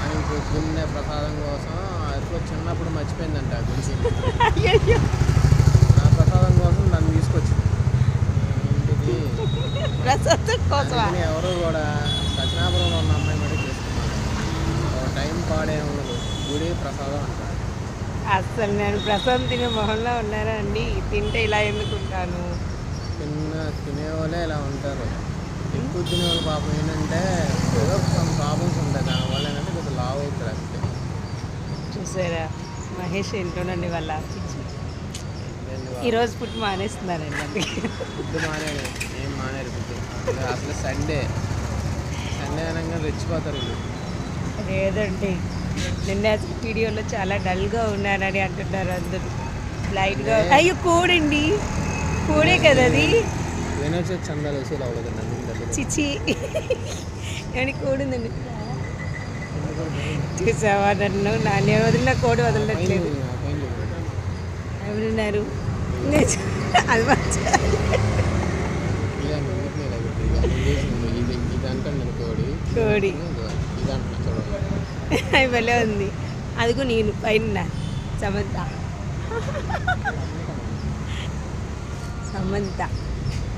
అని పొద్దున్నే ప్రసాదం కోసం ఎప్పుడో చిన్నప్పుడు మర్చిపోయిందంట గురించి అయ్యయ్యో. నా ప్రసాదం కోసం నన్ను తీసుకొచ్చింది. ఏంటిది ప్రసాదం కోసమా? అందుకని ఎవరు కూడా సత్యనాపురంలో ఉన్న అమ్మాయి మటుకు చేసుకున్నాను. ఒక టైం పాడే ఉండదు, గుడి ప్రసాదం అంటారు. అసలు నేను ప్రసాదం తినే మొహంలో ఉన్నారా అండి? తింటే ఇలా ఎందుకుంటాను? తినేవాళ్ళే ఇలా ఉంటారు. ఎక్కువ తినేవాళ్ళు పాపం ఏంటంటే ఏదో సమ్ ప్రాబ్లమ్స్ ఉంటాయి, దానివల్ల ఏంటంటే కొంచెం లావు అవుతారు అంతే. చూసారా మహేష్ ఇంట్లోనండి వాళ్ళ పిచ్చి. ఏంటండి బాబు, ఈరోజు పుట్టి మానేస్తున్నానండి అందుకే. ఫుడ్ మానేరు, ఏం మానేరు ఫుడ్. అసలు సండే అనగా రెచ్చిపోతారు వీళ్ళు. లేదండి, నిన్న వీడియోలో చాలా డల్గా ఉన్నానని అంటున్నారు అందరూ. లైట్గా అయ్యో కోడండి, కోడే కదా అది. వినోచ చందాలు వేసి ఇలా అవ్వదు నన్ను చిచి అని కోడిందండి. చూసావా నన్ను, నాన్న వదిలిన కోడి వదలట్లేదు. ఎవరున్నారు? అది కోడి అవి భలే ఉంది. అదిగో నేను పైన సమంత.